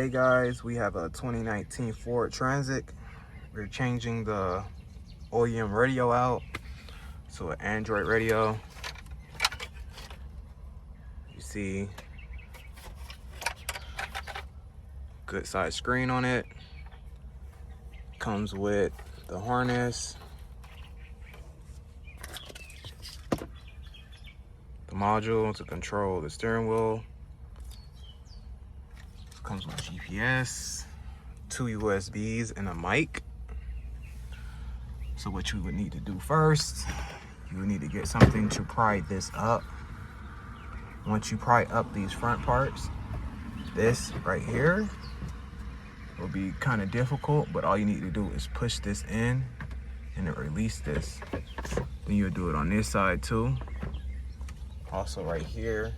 Today guys, we have a 2019 Ford Transit. We're changing the OEM radio out to an Android radio. You see good size screen on it. Comes with the harness, the module to control the steering wheel. Comes with GPS, 2 USBs, and a mic. So what you would need to do first, you would need to get something to pry this up. Once you pry up these front parts, this right here will be kind of difficult, but all you need to do is push this in and it release this. Then you'll do it on this side too. Also right here,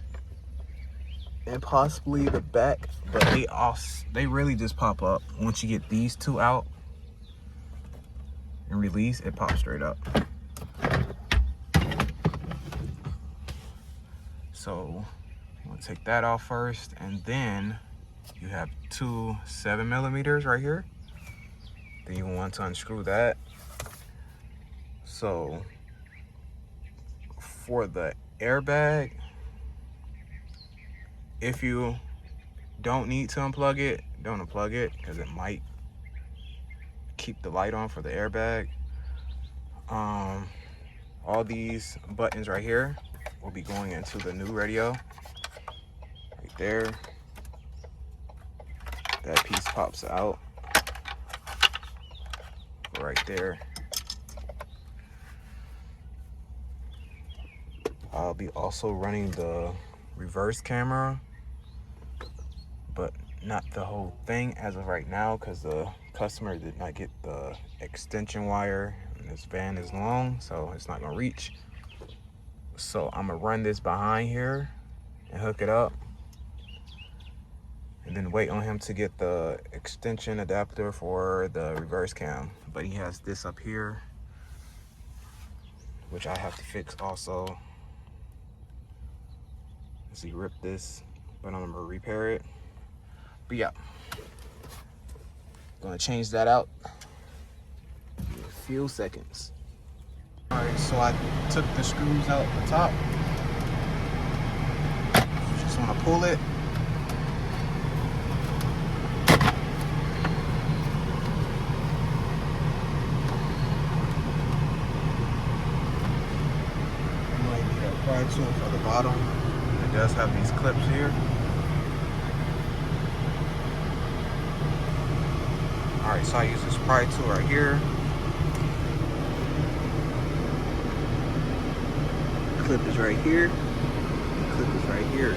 and possibly the back, but they really just pop up. Once you get these two out and release, it pops straight up. So I'm gonna take that off first, and then you have two 7mm right here. Then you want to unscrew that. So for the airbag, if you don't need to unplug it, don't unplug it, because it might keep the light on for the airbag. All these buttons right here will be going into the new radio. Right there. That piece pops out. Right there. I'll be also running the reverse camera, but not the whole thing as of right now, because the customer did not get the extension wire, and this van is long, so it's not gonna reach. So I'm gonna run this behind here and hook it up, and then wait on him to get the extension adapter for the reverse cam. But he has this up here, which I have to fix also. So he ripped this, but I'm gonna repair it. But yeah, gonna change that out in a few seconds. All right, so I took the screws out the top. You just wanna pull it. You might need a pry tool for the bottom. It does have these clips here. All right, so I use this pry tool right here. The clip is right here. The clip is right here.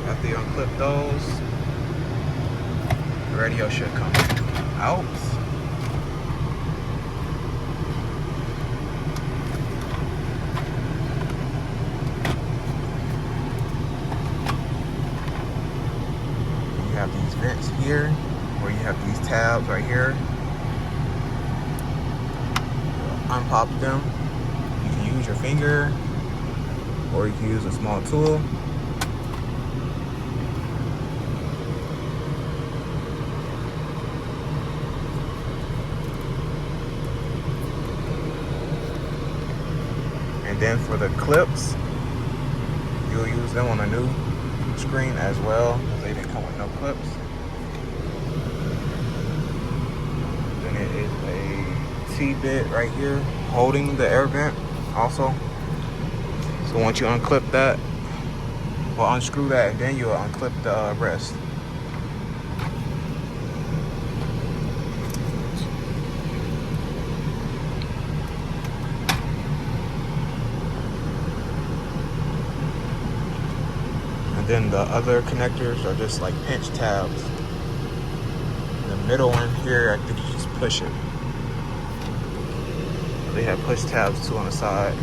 After you unclip those, the radio should come out. You have these vents here, where you have these tabs right here. Unpop them. You can use your finger, or you can use a small tool. And then for the clips, you'll use them on a new screen as well, because they didn't come with no clips. Then it is a T-bit right here holding the air vent also. So once you unclip that, well, unscrew that, and then you'll unclip the rest. And then the other connectors are just like pinch tabs. The middle one here, I think you just push it. They have push tabs too on the side.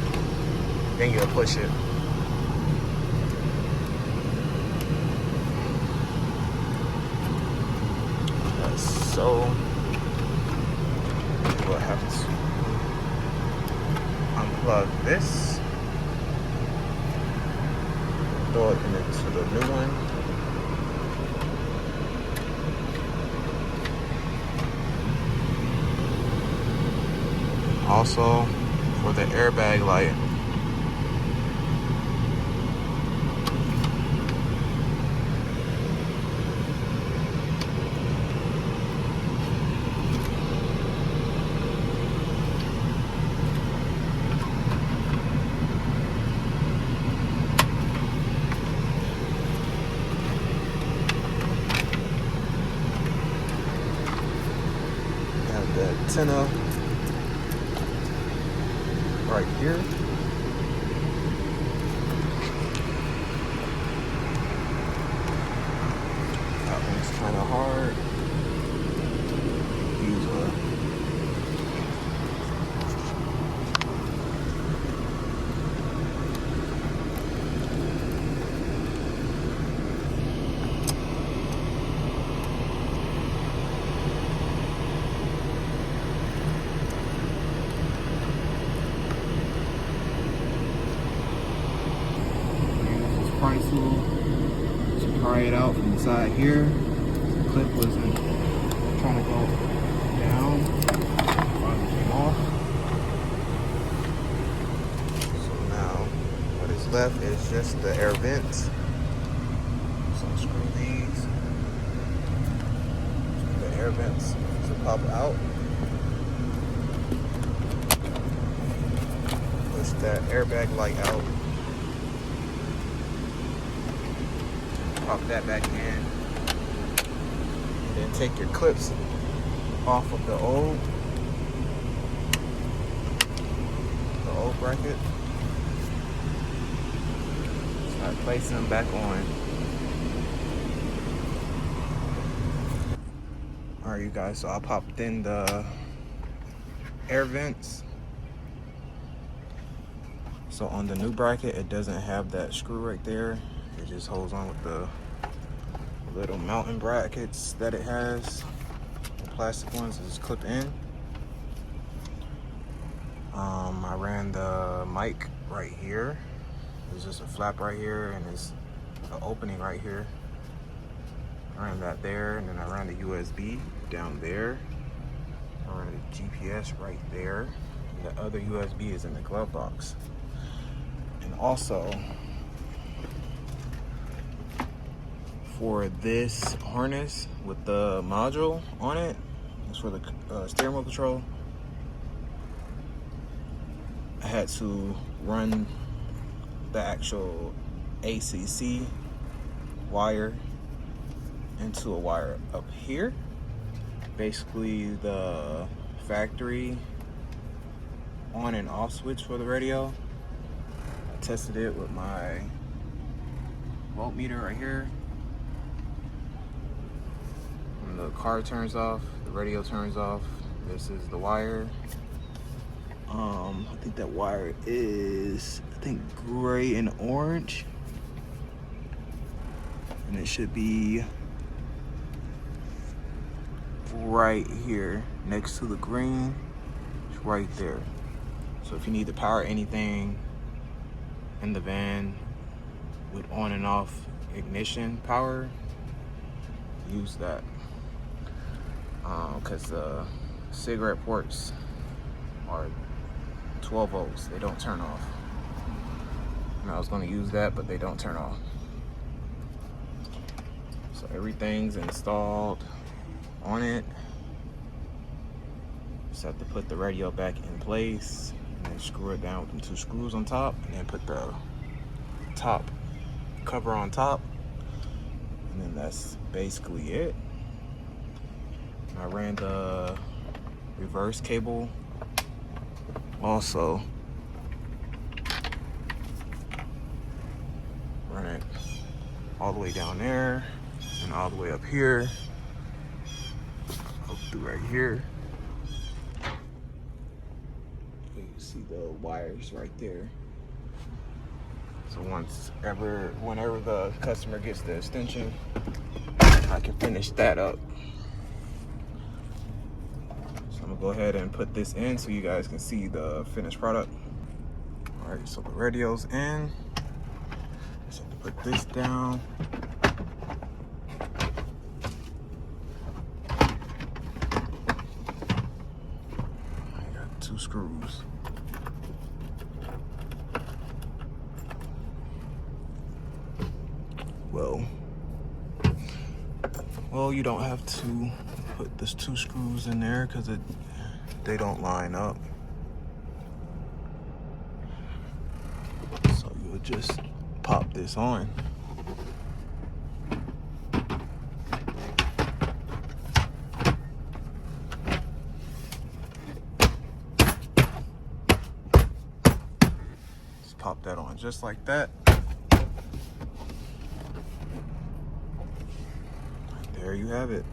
Then you'll push it. So we'll have to unplug this, throw it into the new one, also for the airbag light. Have the antenna right here. That one's kind of hard. Use this price tool to pry it out from the side here. The clip wasn't trying to go down. Finally came off. So now what is left is just the air vents. So unscrew these. The air vents to pop out. Push that airbag light out. Pop that back in. And then take your clips off of the old bracket. Start placing them back on. Alright, you guys, so I popped in the air vents. So on the new bracket, it doesn't have that screw right there. It just holds on with the little mounting brackets that it has. The plastic ones is clipped in. I ran the mic right here. There's just a flap right here and there's an opening right here. I ran that there, and then I ran the USB down there. I ran the GPS right there. And the other USB is in the glove box. And also, for this harness with the module on it, it's for the steering wheel control. I had to run the actual ACC wire into a wire up here. Basically the factory on and off switch for the radio. I tested it with my voltmeter right here. When the car turns off, the radio turns off. This is the wire. I think that wire is, gray and orange. And it should be right here next to the green. It's right there. So if you need to power anything in the van with on and off ignition power, use that. Because the cigarette ports are 12 volts, they don't turn off. And I was going to use that, but they don't turn off. So everything's installed on it. Just have to put the radio back in place and then screw it down with them 2 screws on top, and then put the top cover on top, and then that's basically it. I ran the reverse cable also. Run it all the way down there and all the way up here, up through right here. You can see the wires right there. So whenever the customer gets the extension, I can finish that up. So I'm gonna go ahead and put this in so you guys can see the finished product. All right, so the radio's in. Just have to put this down. I got 2 screws. Well, you don't have to put these 2 screws in there because they don't line up. So you'll just pop this on. Just pop that on just like that. There you have it.